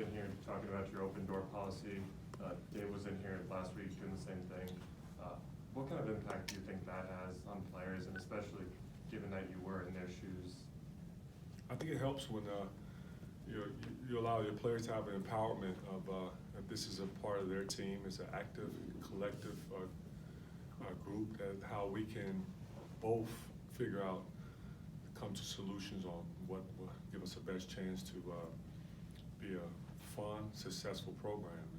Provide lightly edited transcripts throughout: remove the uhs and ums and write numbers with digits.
in here talking about your open door policy. Dave was in here last week doing the same thing. What kind of impact do you think that has on players, and especially given that you were in their shoes? I think it helps when you allow your players to have an empowerment of that this is a part of their team. It's an active, collective group, that how we can both figure out, come to solutions on what will give us the best chance to be a fun, successful program.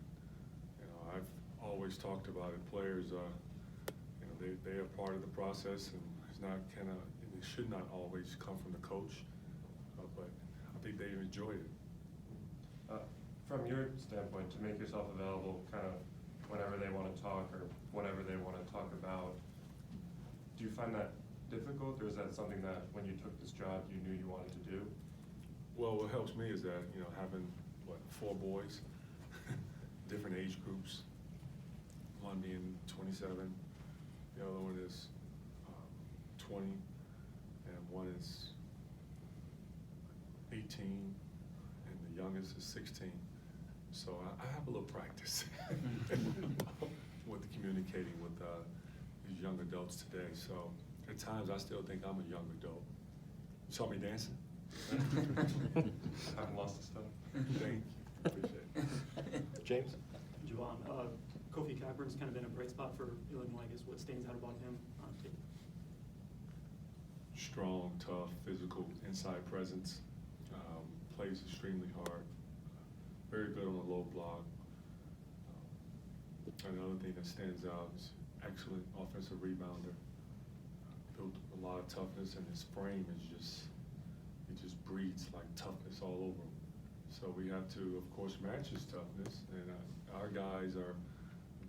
You know, I've always talked about it. Players, you know, they are part of the process, and it should not always come from the coach. But I think they've enjoyed it. From your standpoint, to make yourself available kind of whenever they want to talk or whatever they want to talk about, do you find that difficult, or is that something that when you took this job you knew you wanted to do? Well, what helps me is that, you know, having, 4 boys, different age groups, one being 27, the other one is 20, and one is 18, and the youngest is 16. So I have a little practice with communicating with these young adults today. So at times I still think I'm a young adult. You saw me dancing? I haven't lost the stuff. Thank you, appreciate it. James? Juwan, Kofi Cockburn's kind of been a bright spot for Illinois. I guess what stands out about him on tape? Strong, tough, physical, inside presence, plays extremely hard, very good on the low block. Another thing that stands out is excellent offensive rebounder. Built a lot of toughness, and his frame is it just breathes like toughness all over him. So we have to, of course, match his toughness, and our guys are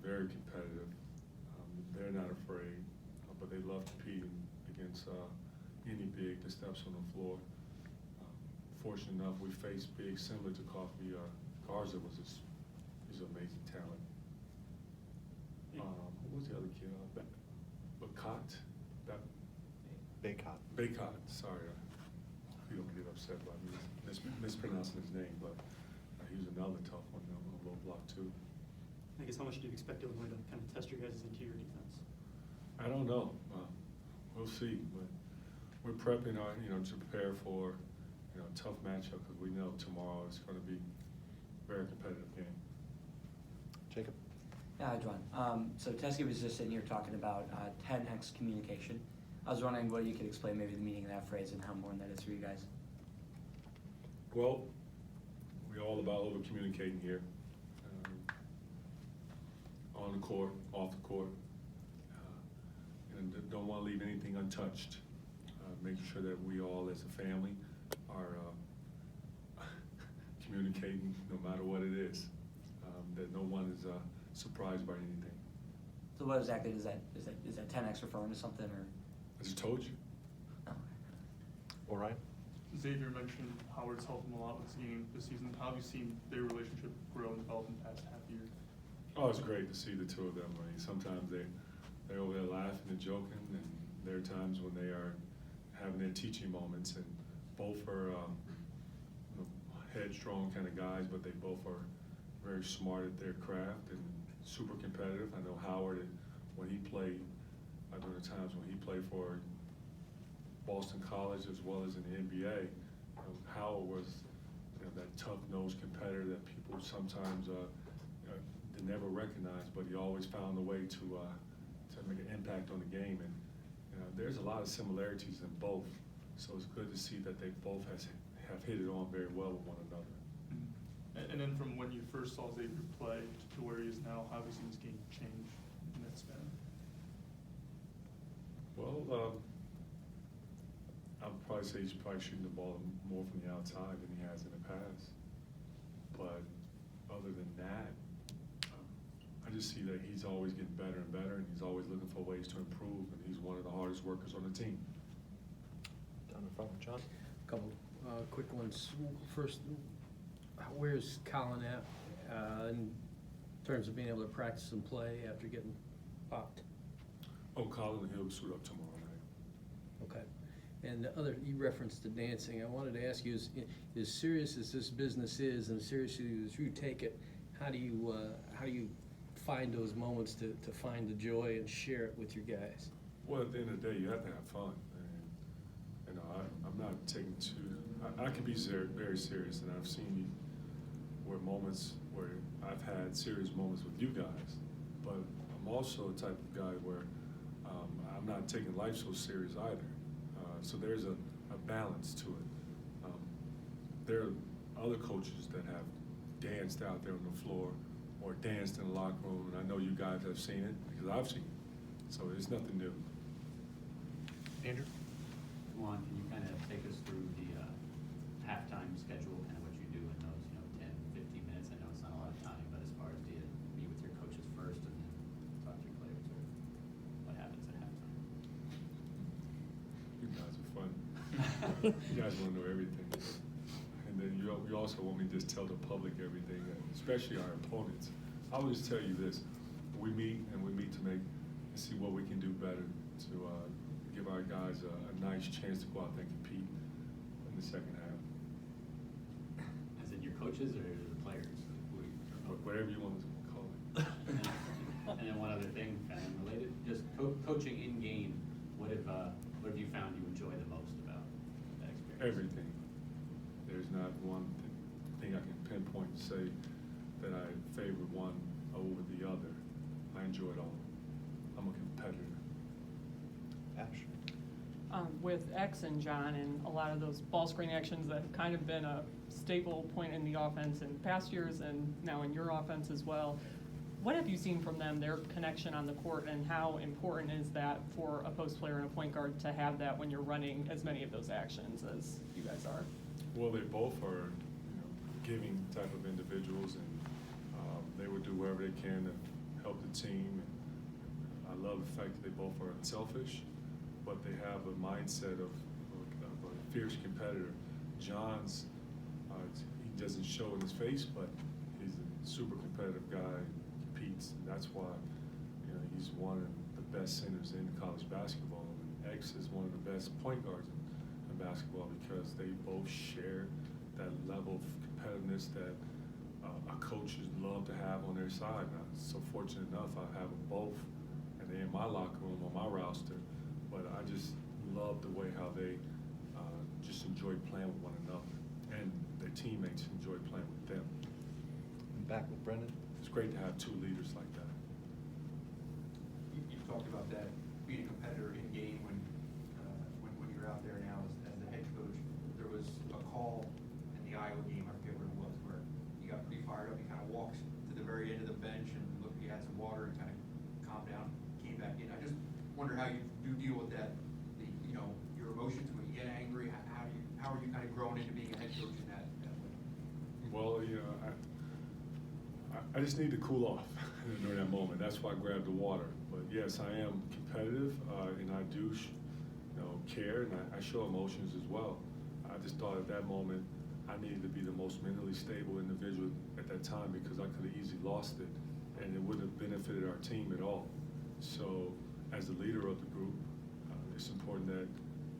very competitive. They're not afraid, but they love competing against any big that steps on the floor. Fortunate enough, we faced big similar to Kofi. Garza he's an amazing talent. What was the other kid? Baycott, sorry. You don't get upset by me mispronouncing his name, but he was another tough one on the low block too. I guess how much do you expect Illinois to kind of test your guys' interior defense? I don't know. We'll see, but we're prepping to prepare for a tough matchup, because we know tomorrow is going to be a very competitive game. Jacob? Yeah, Juwan. So Teskey was just sitting here talking about 10x communication. I was wondering what you could explain maybe the meaning of that phrase and how important that is for you guys. Well, we're all about over-communicating here. On the court, off the court. And don't want to leave anything untouched. Making sure that we all as a family are communicating no matter what it is. That no one is surprised by anything. So what exactly is that 10x referring to something, or? I just told you. Oh. All right. Xavier mentioned Howard's helped him a lot with this game this season. How have you seen their relationship grow and develop in the past half year? Oh, it's great to see the two of them. I mean, sometimes they're over there laughing and joking, and there are times when they are having their teaching moments, and both are headstrong kind of guys, but they both are very smart at their craft and super competitive. I know Howard, when he played, during the times when he played for Boston College as well as in the NBA, Howard was that tough-nosed competitor that people sometimes never recognized, but he always found a way to make an impact on the game. And there's a lot of similarities in both, so it's good to see that they both have hit it on very well with one another. Mm-hmm. And then from when you first saw Xavier play to where he is now, how have you seen this game change in that span? Well, I would probably say he's probably shooting the ball more from the outside than he has in the past. But other than that, I just see that he's always getting better and better, and he's always looking for ways to improve, and he's one of the hardest workers on the team. Down in front, John? A couple quick ones. First, where's Colin at in terms of being able to practice and play after getting popped? Oh, Colin, he'll suit up tomorrow night. Okay. And the other, you referenced the dancing. I wanted to ask you, as serious as this business is, and seriously as you take it, how do you find those moments to find the joy and share it with your guys? Well, at the end of the day, you have to have fun. And, I'm not taking I can be very serious, and I've seen where I've had serious moments with you guys, but I'm also the type of guy where I'm not taking life so serious either. So there's a balance to it. There are other coaches that have danced out there on the floor or danced in the locker room, and I know you guys have seen it because I've seen it. So it's nothing new. Andrew? Juwan, can you kind of take us through the halftime schedule, kind of what you do in those, 10, 15 minutes? I know it's not a lot of time, but as far as do you meet with your coaches first and then talk to your players, or what happens at halftime? You guys are fun. You guys want to know everything. And then you also want me to just tell the public everything, especially our opponents. I will just tell you this. We meet to see what we can do better to give our guys a nice chance to go out there and compete in the second half. As in your coaches or the players? Whatever you want to call it. And then one other thing, kind of related, just coaching in game. What have you found you enjoy the most about that experience? Everything. There's not one thing I can pinpoint to say that I favor one over the other. I enjoy it all. I'm a competitor. Ash? With X and John and a lot of those ball screen actions that have kind of been a staple point in the offense in past years and now in your offense as well, what have you seen from them, their connection on the court, and how important is that for a post player and a point guard to have that when you're running as many of those actions as you guys are? Well, they both are giving type of individuals, and they will do whatever they can to help the team. And I love the fact that they both are unselfish, but they have a mindset of a fierce competitor. John's, he doesn't show in his face, but he's a super competitive guy, competes, and that's why he's one of the best centers in college basketball. And X is one of the best point guards in basketball because they both share that level of competitiveness that our coaches love to have on their side. And I'm so fortunate enough I have them both, and they're in my locker room on my roster. But I just love the way how they just enjoy playing with one another, and their teammates enjoy playing with them. Back with Brendan? It's great to have two leaders like that. You talked about that, being a competitor in game when you're out there now as the head coach. There was a call in the Iowa game, I forget what it was, where you got pretty fired up. You kind of walked to the very end of the bench and looked, you had some water and kind of calmed down, came back in. I just wonder how you do deal with that, your emotions when you get angry. How are you kind of growing into being a head coach in that way? Well, I just need to cool off during that moment. That's why I grabbed the water. But yes, I am competitive, and I do, care, and I show emotions as well. I just thought at that moment I needed to be the most mentally stable individual at that time because I could have easily lost it, and it wouldn't have benefited our team at all. So, as the leader of the group, it's important that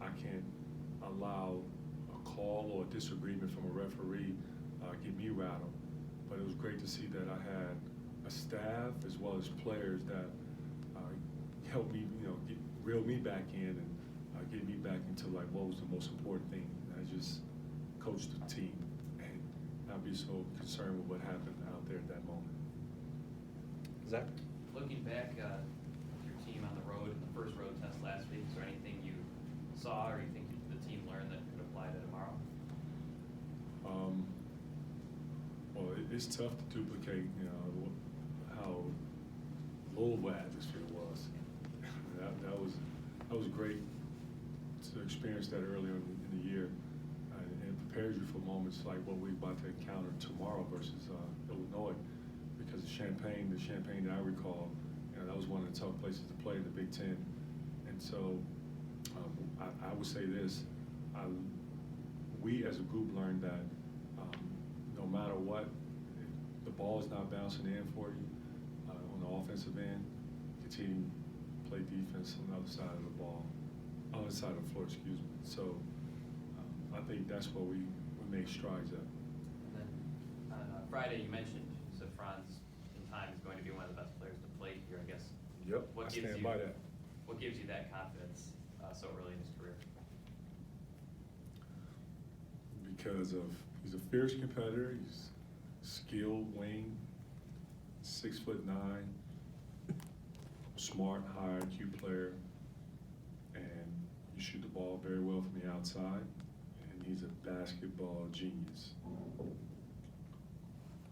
I can't allow a call or a disagreement from a referee get me rattled. But it was great to see that I had a staff as well as players that helped me, reel me back in and get me back into what was the most important thing. And I just coached the team and not be so concerned with what happened out there at that moment. Zach? Looking back, your team on the road in the first road test last week, is there anything you saw or you think the team learned that could apply to tomorrow? Well, it's tough to duplicate, how low the atmosphere was. That was great to experience that earlier in the year, and it prepares you for moments like what we're about to encounter tomorrow versus Illinois, because the Champaign that I recall, that was one of the tough places to play in the Big Ten, and so I would say this: we as a group learned that no matter what, if the ball is not bouncing in for you on the offensive end, continue to play defense on the other side of the ball. On the side of the floor, excuse me. So I think that's what we make strides at. And then on Friday, you mentioned, so Franz in time is going to be one of the best players to play here, I guess. Yep, What I gives stand you- by that. What gives you that confidence so early in his career? Because he's a fierce competitor, he's skilled wing, 6'9", smart, high IQ player, and you shoot the ball very well from the outside, and he's a basketball genius.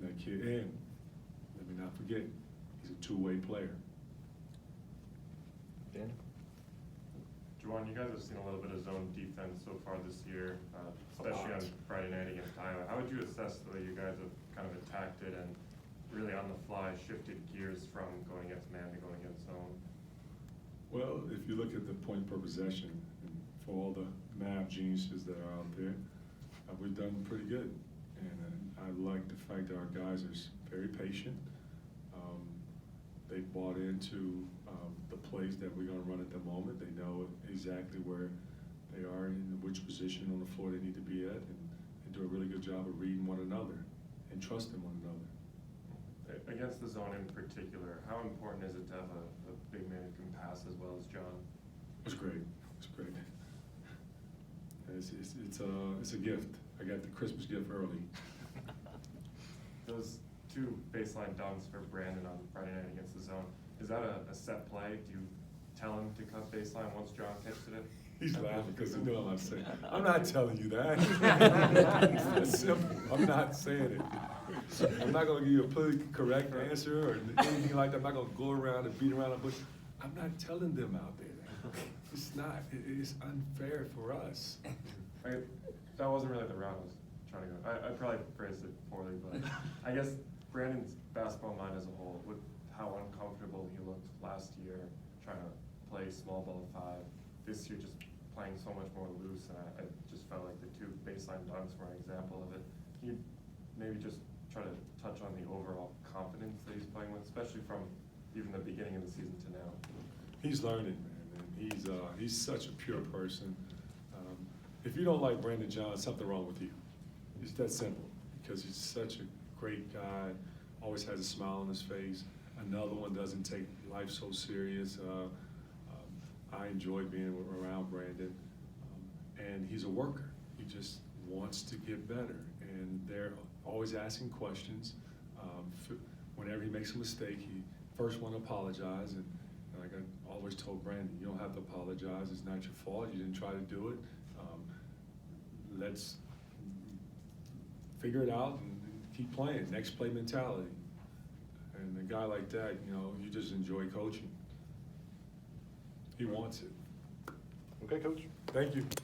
That kid, and let me not forget, he's a two-way player. Daniel? Juwan, you guys have seen a little bit of zone defense so far this year, especially on Friday night against Iowa. How would you assess the way you guys have kind of attacked it and really on the fly shifted gears from going against man to going against zone? Well, if you look at the point per possession, and for all the math geniuses that are out there, we've done pretty good. And I like the fact that our guys are very patient. They've bought into the plays that we're going to run at the moment. They know exactly where they are and which position on the floor they need to be at, and do a really good job of reading one another and trusting one another. Against the zone in particular, how important is it to have a big man who can pass as well as John? It's great. It's great. It's a gift. I got the Christmas gift early. Those two baseline dunks for Brandon on Friday night against the zone, is that a set play? Do you tell him to cut baseline once John catches it? He's laughing because he knows I'm not saying it. I'm not telling you that. It's simple. I'm not saying it. I'm not gonna give you a politically correct answer or anything like that. I'm not gonna go around and beat around the bush. I'm not telling them out there that. It's not. It's unfair for us. That wasn't really the route I was trying to go. I probably phrased it poorly, but I guess Brandon's basketball mind as a whole, with how uncomfortable he looked last year trying to play small ball 5, this year just playing so much more loose, and I just felt like the two baseline dunks were an example of it. Can you maybe just try to touch on the overall confidence that he's playing with, especially from even the beginning of the season to now? He's learning, man, and he's such a pure person. If you don't like Brandon John, something wrong with you. It's that simple, because he's such a great guy, always has a smile on his face. Another one doesn't take life so serious. I enjoy being around Brandon, and he's a worker. He just wants to get better, and they're always asking questions. Whenever he makes a mistake, he first want to apologize, and like I always told Brandon, you don't have to apologize. It's not your fault. You didn't try to do it. Let's figure it out and keep playing. Next play mentality. And a guy like that, you just enjoy coaching. He wants it. Okay, Coach. Thank you.